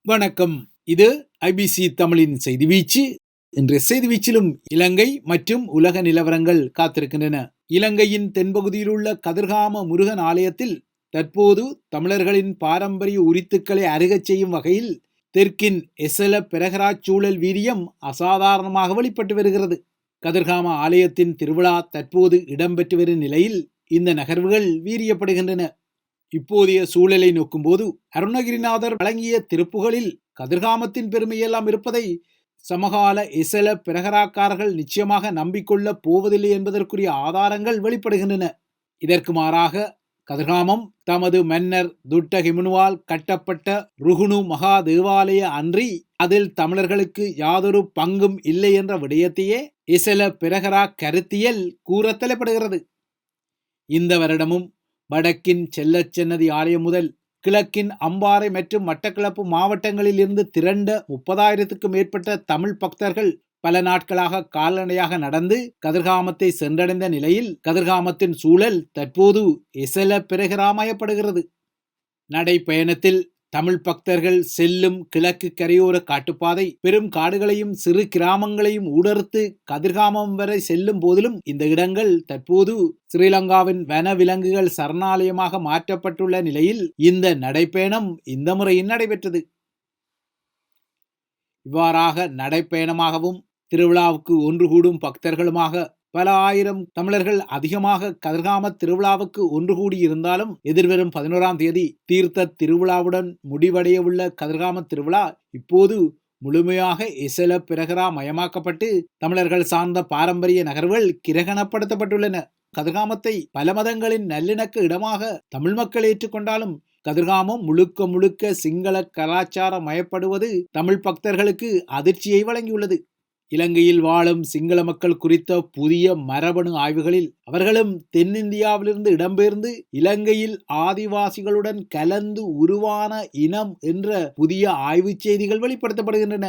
வணக்கம். இது ஐபிசி தமிழின் செய்தி வீச்சு. இன்றைய செய்தி வீச்சிலும் இலங்கை மற்றும் உலக நிலவரங்கள் காத்திருக்கின்றன. இலங்கையின் தென்பகுதியில் உள்ள கதிர்காம முருகன் ஆலயத்தில் தற்போது தமிழர்களின் பாரம்பரிய உரித்துக்களை அருகச் செய்யும் வகையில் தெற்கின் எசல பெரகராச் சூழல் வீரியம் அசாதாரணமாக வெளிப்பட்டு வருகிறது. கதிர்காம ஆலயத்தின் திருவிழா தற்போது இடம்பெற்று வரும் நிலையில் இந்த நகர்வுகள் வீரியப்படுகின்றன. இப்போதைய சூழலை நோக்கும்போது அருணகிரிநாதர் வழங்கிய திருப்புகளில் கதிர்காமத்தின் பெருமையெல்லாம் இருப்பதை சமகால இசல பிரகராக்காரர்கள் நிச்சயமாக நம்பிக்கொள்ளப் போவதில்லை என்பதற்குரிய ஆதாரங்கள் வெளிப்படுகின்றன. இதற்கு மாறாக கதிர்காமம் தமது மன்னர் துட்ட ஹிமனுவால் கட்டப்பட்ட ருகுணு மகா தேவாலய அன்றி அதில் தமிழர்களுக்கு யாதொரு பங்கும் இல்லை என்ற விடயத்தையே இசல பிரகரா கருத்தியல் கூற தலைப்படுகிறது. இந்த வருடமும் வடக்கின் செல்லச்சன்னதி ஆலயம் முதல் கிழக்கின் அம்பாறை மற்றும் மட்டக்களப்பு மாவட்டங்களில் இருந்து திரண்ட 30,000க்கும் மேற்பட்ட தமிழ் பக்தர்கள் பல நாட்களாக கால்நடையாக நடந்து கதிர்காமத்தை சென்றடைந்த நிலையில் கதிர்காமத்தின் சூழல் தற்போது எசல பிரகராமயப்படுகிறது. நடைப்பயணத்தில் தமிழ் பக்தர்கள் செல்லும் கிழக்கு கரையோர காட்டுப்பாதை பெரும் காடுகளையும் சிறு கிராமங்களையும் ஊடறுத்து கதிர்காமம் வரை செல்லும் போதிலும் இந்த இடங்கள் தற்போது ஸ்ரீலங்காவின் வன விலங்குகள் சரணாலயமாக மாற்றப்பட்டுள்ள நிலையில் இந்த நடைப்பயணம் இந்த முறையில் நடைபெற்றது. இவ்வாறாக நடைப்பயணமாகவும் திருவிழாவுக்கு ஒன்று கூடும் பக்தர்களுமாக பல ஆயிரம் தமிழர்கள் அதிகமாக கதிர்காம திருவிழாவுக்கு ஒன்று கூடியிருந்தாலும் எதிர்வரும் 11ஆம் தேதி தீர்த்த திருவிழாவுடன் முடிவடைய உள்ள கதிர்காம திருவிழா இப்போது முழுமையாக எசல பிரகரா மயமாக்கப்பட்டு தமிழர்கள் சார்ந்த பாரம்பரிய நகர்வுகள் கிரகணப்படுத்தப்பட்டுள்ளன. கதிர்காமத்தை பல மதங்களின் நல்லிணக்க இடமாக தமிழ் மக்கள் ஏற்றுக்கொண்டாலும் கதிர்காமம் முழுக்க முழுக்க சிங்கள கலாச்சார மயப்படுவது தமிழ் பக்தர்களுக்கு அதிர்ச்சியை வழங்கியுள்ளது. இலங்கையில் வாழும் சிங்கள மக்கள் குறித்த புதிய மரபணு ஆய்வுகளில் அவர்களும் தென்னிந்தியாவிலிருந்து இடம்பெயர்ந்து இலங்கையில் ஆதிவாசிகளுடன் கலந்து உருவான இனம் என்ற புதிய ஆய்வுச் செய்திகள் வெளிப்படுத்தப்படுகின்றன.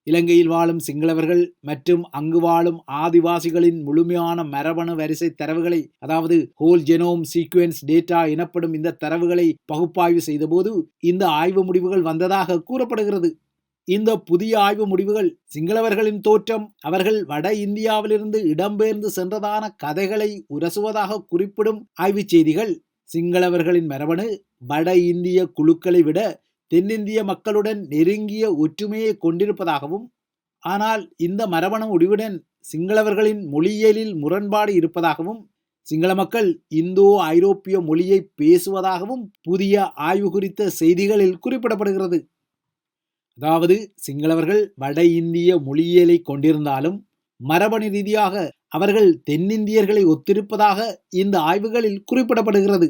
இலங்கையில் வாழும் சிங்களவர்கள் மற்றும் அங்கு வாழும் ஆதிவாசிகளின் முழுமையான மரபணு வரிசை தரவுகளை, அதாவது ஹோல் ஜெனோம் சீக்வென்ஸ் டேட்டா எனப்படும் இந்த தரவுகளை பகுப்பாய்வு செய்தபோது இந்த ஆய்வு முடிவுகள் வந்ததாக கூறப்படுகிறது. இந்த புதிய ஆய்வு முடிவுகள் சிங்களவர்களின் தோற்றம், அவர்கள் வட இந்தியாவிலிருந்து இடம்பெயர்ந்து சென்றதான கதைகளை உரசுவதாக குறிப்பிடும் ஆய்வுச் செய்திகள் சிங்களவர்களின் மரபணு வட இந்திய குழுக்களை விட தென்னிந்திய மக்களுடன் நெருங்கிய ஒற்றுமையை கொண்டிருப்பதாகவும், ஆனால் இந்த மரபணு முடிவுடன் சிங்களவர்களின் மொழியியலில் முரண்பாடு இருப்பதாகவும், சிங்கள மக்கள் இந்தோ ஐரோப்பிய மொழியை பேசுவதாகவும் புதிய ஆய்வு குறித்த செய்திகளில் குறிப்பிடப்படுகிறது. அதாவது சிங்களவர்கள் வட இந்திய மொழியியலை கொண்டிருந்தாலும் மரபணு ரீதியாக அவர்கள் தென்னிந்தியர்களை ஒத்திருப்பதாக இந்த ஆய்வுகளில் குறிப்பிடப்படுகிறது.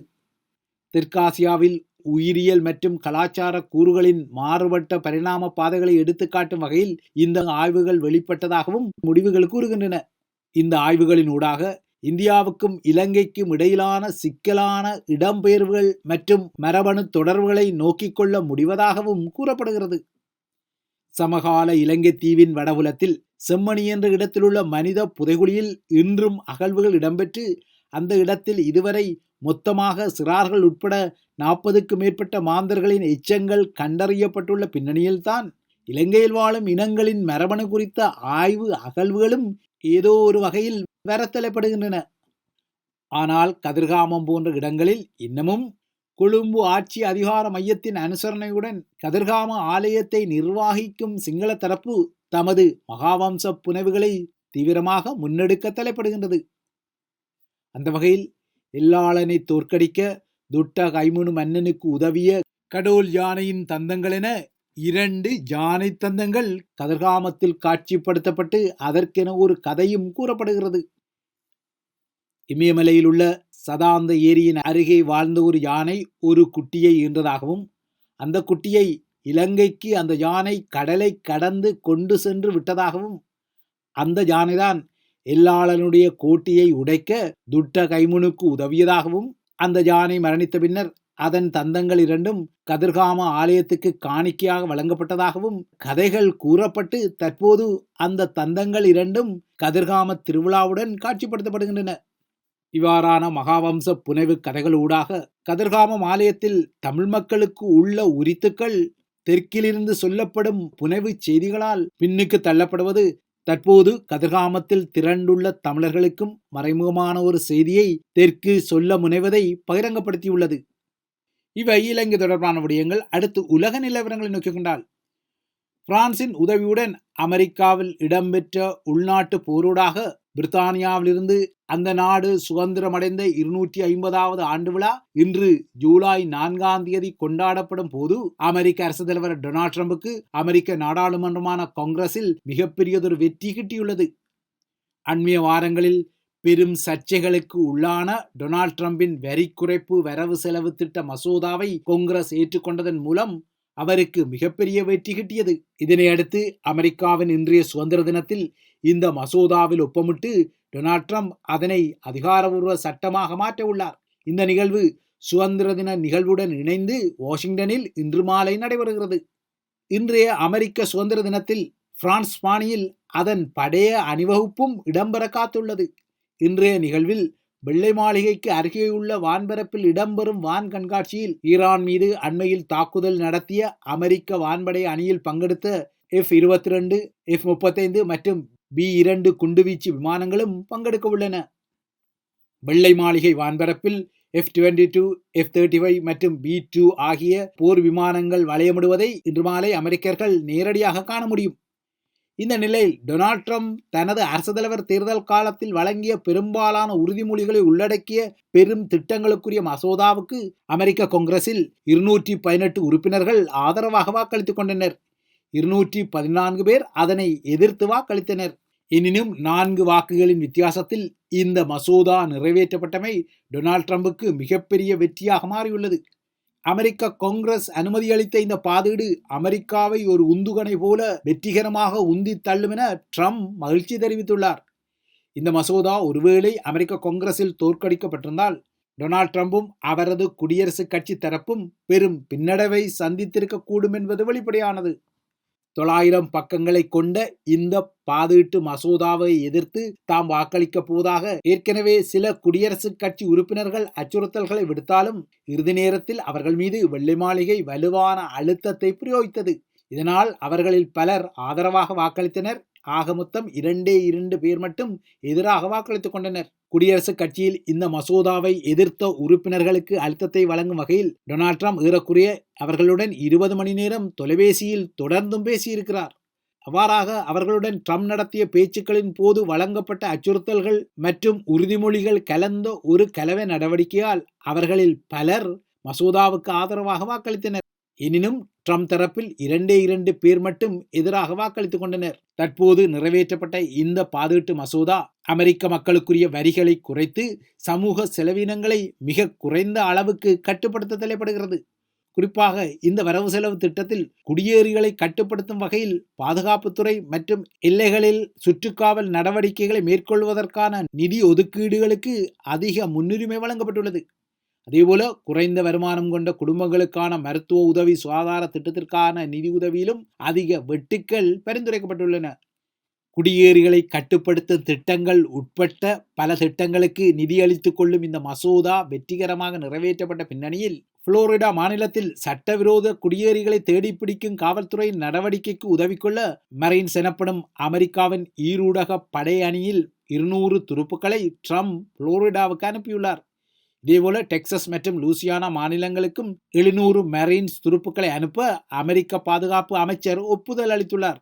தெற்காசியாவில் உயிரியல் மற்றும் கலாச்சார கூறுகளின் மாறுபட்ட பரிணாம பாதைகளை எடுத்துக்காட்டும் வகையில் இந்த ஆய்வுகள் வெளிப்பட்டதாகவும் முடிவுகள் கூறுகின்றன. இந்த ஆய்வுகளின் ஊடாக இந்தியாவுக்கும் இலங்கைக்கும் இடையிலான சிக்கலான இடம்பெயர்வுகள் மற்றும் மரபணு தொடர்புகளை நோக்கிக் கொள்ள முடிவதாகவும் கூறப்படுகிறது. சமகால இலங்கை தீவின் வடபுலத்தில் செம்மணி என்ற இடத்திலுள்ள மனித புதைகுழியில் இன்றும் அகழ்வுகள் இடம்பெற்று அந்த இடத்தில் இதுவரை மொத்தமாக சிறார்கள் உட்பட 40க்கும் மேற்பட்ட மாந்தர்களின் எச்சங்கள் கண்டறியப்பட்டுள்ள பின்னணியில்தான் இலங்கையில் வாழும் இனங்களின் மரபணு குறித்த ஆய்வு அகழ்வுகளும் ஏதோ ஒரு வகையில் வரத்தலைப்படுகின்றன. ஆனால் கதிர்காமம் போன்ற இடங்களில் இன்னமும் கொழும்பு ஆட்சி அதிகார மையத்தின் அனுசரணையுடன் கதிர்காம ஆலயத்தை நிர்வாகிக்கும் சிங்கள தரப்பு தமது மகாவம்ச புனைவுகளை தீவிரமாக முன்னெடுக்க தலைப்படுகின்றது. அந்த வகையில் எல்லாளனை தோற்கடிக்க துட்ட கைமுனு மன்னனுக்கு உதவிய கடோல் யானையின் தந்தங்கள் என 2 யானை தந்தங்கள் கதிர்காமத்தில் காட்சிப்படுத்தப்பட்டு அதற்கென ஒரு கதையும் கூறப்படுகிறது. இமயமலையில் உள்ள சதாந்த ஏரியின் அருகே வாழ்ந்த ஒரு யானை ஒரு குட்டியை ஈன்றதாகவும், அந்த குட்டியை இலங்கைக்கு அந்த யானை கடலை கடந்து கொண்டு சென்று விட்டதாகவும், அந்த யானைதான் எல்லாளனுடைய கோட்டையை உடைக்க துட்ட கைமுனுக்கு உதவியதாகவும், அந்த யானை மரணித்த பின்னர் அதன் தந்தங்கள் 2ம் கதிர்காம ஆலயத்துக்கு காணிக்கையாக வழங்கப்பட்டதாகவும் கதைகள் கூறப்பட்டு தற்போது அந்த தந்தங்கள் 2ம் கதிர்காம திருவிழாவுடன் காட்சிப்படுத்தப்படுகின்றன. இவ்வாறான மகாவம்ச புனைவு கதைகள் ஊடாக கதிர்காமம் ஆலயத்தில் தமிழ் மக்களுக்கு உள்ள உரித்துக்கள் தெற்கிலிருந்து சொல்லப்படும் புனைவு செய்திகளால் பின்னுக்கு தள்ளப்படுவது தற்போது கதிர்காமத்தில் திரண்டுள்ள தமிழர்களுக்கும் மறைமுகமான ஒரு செய்தியை தெற்கு சொல்ல முனைவதை பகிரங்கப்படுத்தியுள்ளது. இவை இலங்கை தொடர்பான விடயங்கள். அடுத்து உலக நிலவரங்களை நோக்கிக் கொண்டால், பிரான்சின் உதவியுடன் அமெரிக்காவில் இடம்பெற்ற உள்நாட்டு போரூடாக பிரித்தானியாவிலிருந்து அந்த நாடு சுதந்திரமடைந்த 250வது ஆண்டு விழா இன்று ஜூலை 4ஆம் தேதி கொண்டாடப்படும் போது அமெரிக்க அரசு தலைவர் டொனால்ட் ட்ரம்புக்கு அமெரிக்க நாடாளுமன்றமான காங்கிரஸில் மிகப்பெரியதொரு வெற்றி கிட்டியுள்ளது. அண்மைய வாரங்களில் பெரும் சர்ச்சைகளுக்கு உள்ளான டொனால்ட் ட்ரம்பின் வரி குறைப்பு வரவு செலவு திட்ட மசோதாவை காங்கிரஸ் ஏற்றுக்கொண்டதன் மூலம் அவருக்கு மிகப்பெரிய வெற்றி கிட்டியது. இதனையடுத்து அமெரிக்காவின் இன்றைய சுதந்திர தினத்தில் இந்த மசோதாவில் ஒப்பமிட்டு டொனால்ட் ட்ரம்ப் அதனை அதிகாரபூர்வ சட்டமாக மாற்ற உள்ளார். இந்த நிகழ்வு சுதந்திர தின நிகழ்வுடன் இணைந்து வாஷிங்டனில் இன்று மாலை நடைபெறுகிறது. இன்றைய அமெரிக்க சுதந்திர தினத்தில் பிரான்ஸ் பாணியில் அதன் படைய அணிவகுப்பும் இடம்பெற காத்துள்ளது. இன்றைய நிகழ்வில் வெள்ளை மாளிகைக்கு அருகேயுள்ள வான்பரப்பில் இடம்பெறும் வான் கண்காட்சியில் ஈரான் மீது அண்மையில் தாக்குதல் நடத்திய அமெரிக்க வான்படை அணியில் பங்கெடுத்த F-22, F-35 மற்றும் B-2 குண்டுவீச்சு விமானங்களும் பங்கெடுக்க உள்ளன. வெள்ளை மாளிகை வான்பரப்பில் F-22, F-35 மற்றும் B-2 ஆகிய போர் விமானங்கள் வளையமிடுவதை இன்று மாலை அமெரிக்கர்கள் நேரடியாக காண முடியும். இந்த நிலையில் டொனால்ட் ட்ரம்ப் தனது அரசு தலைவர் தேர்தல் காலத்தில் வழங்கிய பெரும்பாலான உறுதிமொழிகளை உள்ளடக்கிய பெரும் திட்டங்களுக்குரிய மசோதாவுக்கு அமெரிக்க காங்கிரஸில் 218 உறுப்பினர்கள் ஆதரவாக வாக்களித்துக் கொண்டனர். 214 பேர் அதனை எதிர்த்து வாக்களித்தனர். எனினும் 4 வாக்குகளின் வித்தியாசத்தில் இந்த மசோதா நிறைவேற்றப்பட்டமை டொனால்ட் ட்ரம்புக்கு மிகப்பெரிய வெற்றியாக மாறியுள்ளது. அமெரிக்க காங்கிரஸ் அனுமதியளித்த இந்த பாதீடு அமெரிக்காவை ஒரு உந்துகணை போல வெற்றிகரமாக உந்தி தள்ளும் என ட்ரம்ப் மகிழ்ச்சி தெரிவித்துள்ளார். இந்த மசோதா ஒருவேளை அமெரிக்க காங்கிரஸில் தோற்கடிக்கப்பட்டிருந்தால் டொனால்ட் ட்ரம்பும் அவரது குடியரசுக் கட்சி தரப்பும் பெரும் பின்னடைவை சந்தித்திருக்கக்கூடும் என்பது வெளிப்படையானது. 900 பக்கங்களை கொண்ட இந்த பாதீட்டு மசோதாவை எதிர்த்து தாம் வாக்களிக்க போவதாக ஏற்கனவே சில குடியரசுக் கட்சி உறுப்பினர்கள் அச்சுறுத்தல்களை விடுத்தாலும் இறுதி நேரத்தில் அவர்கள் மீது வெள்ளை மாளிகை வலுவான அழுத்தத்தை பிரயோகித்தது. இதனால் அவர்களில் பலர் ஆதரவாக வாக்களித்தனர். ஆக மொத்தம் 2 பேர் மட்டும் எதிராக வாக்களித்துக் கொண்டனர். குடியரசுக் கட்சியில் இந்த மசோதாவை எதிர்த்த உறுப்பினர்களுக்கு அழுத்தத்தை வழங்கும் வகையில் டொனால்ட் ட்ரம்ப் ஏறக்குறைய அவர்களுடன் 20 மணி நேரம் தொலைபேசியில் தொடர்ந்தும் பேசியிருக்கிறார். அவ்வாறாக அவர்களுடன் ட்ரம்ப் நடத்திய பேச்சுக்களின் போது வழங்கப்பட்ட அச்சுறுத்தல்கள் மற்றும் உறுதிமொழிகள் கலந்த ஒரு கலவை நடவடிக்கையால் அவர்களில் பலர் மசோதாவுக்கு ஆதரவாக வாக்களித்தனர். எனினும் ட்ரம்ப் தரப்பில் 2 பேர் மட்டும் எதிராக வாக்களித்துக் கொண்டனர். தற்போது நிறைவேற்றப்பட்ட இந்த பாதீட்டு மசோதா அமெரிக்க மக்களுக்குரிய வரிகளை குறைத்து சமூக செலவினங்களை மிக குறைந்த அளவுக்கு கட்டுப்படுத்த தலைப்படுகிறது. குறிப்பாக இந்த வரவு செலவு திட்டத்தில் குடியேறிகளை கட்டுப்படுத்தும் வகையில் பாதுகாப்புத்துறை மற்றும் எல்லைகளில் சுற்றுக்காவல் நடவடிக்கைகளை மேற்கொள்வதற்கான நிதி ஒதுக்கீடுகளுக்கு அதிக முன்னுரிமை வழங்கப்பட்டுள்ளது. அதேபோல குறைந்த வருமானம் கொண்ட குடும்பங்களுக்கான மருத்துவ உதவி சுகாதார திட்டத்திற்கான நிதி உதவியிலும் அதிக வெட்டுக்கள் பரிந்துரைக்கப்பட்டுள்ளன. குடியேறிகளை கட்டுப்படுத்தும் திட்டங்கள் உட்பட்ட பல திட்டங்களுக்கு நிதியளித்துக் கொள்ளும் இந்த மசோதா வெற்றிகரமாக நிறைவேற்றப்பட்ட பின்னணியில் புளோரிடா மாநிலத்தில் சட்டவிரோத குடியேறிகளை தேடிப்பிடிக்கும் காவல்துறையின் நடவடிக்கைக்கு உதவிக்கொள்ள மரைன்ஸ் எனப்படும் அமெரிக்காவின் ஈருடக படை அணியில் 200 துருப்புக்களை ட்ரம்ப் புளோரிடாவுக்கு அனுப்பியுள்ளார். இதேபோல டெக்சஸ் மற்றும் லூசியானா மாநிலங்களுக்கும் 700 மெரைன்ஸ் துருப்புக்களை அனுப்ப அமெரிக்க பாதுகாப்பு அமைச்சர் ஒப்புதல் அளித்துள்ளார்.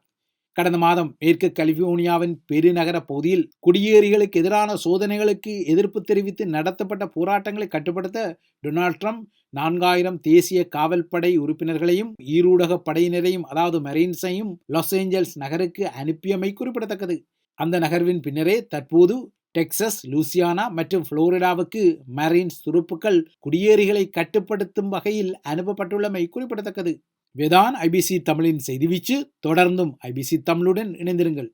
கடந்த மாதம் மேற்கு கலிபோர்னியாவின் பெருநகர பகுதியில் குடியேறிகளுக்கு எதிரான சோதனைகளுக்கு எதிர்ப்பு தெரிவித்து நடத்தப்பட்ட போராட்டங்களை கட்டுப்படுத்த டொனால்ட் ட்ரம்ப் 4000 தேசிய காவல்படை உறுப்பினர்களையும் ஈருடக படையினரையும் அதாவது மெரைன்ஸையும் லாஸ் ஏஞ்சல்ஸ் நகருக்கு அனுப்பியமை குறிப்பிடத்தக்கது. அந்த நகர்வின் பின்னரே தற்போது டெக்சஸ், லூசியானா மற்றும் புளோரிடாவுக்கு மெரைன்ஸ் துருப்புக்கள் குடியேறிகளை கட்டுப்படுத்தும் வகையில் அனுப்பப்பட்டுள்ளமை குறிப்பிடத்தக்கது. வேதான் ஐபிசி தமிழின் செய்தி வீச்சு. தொடர்ந்தும் ஐபிசி தமிழுடன் இணைந்திருங்கள்.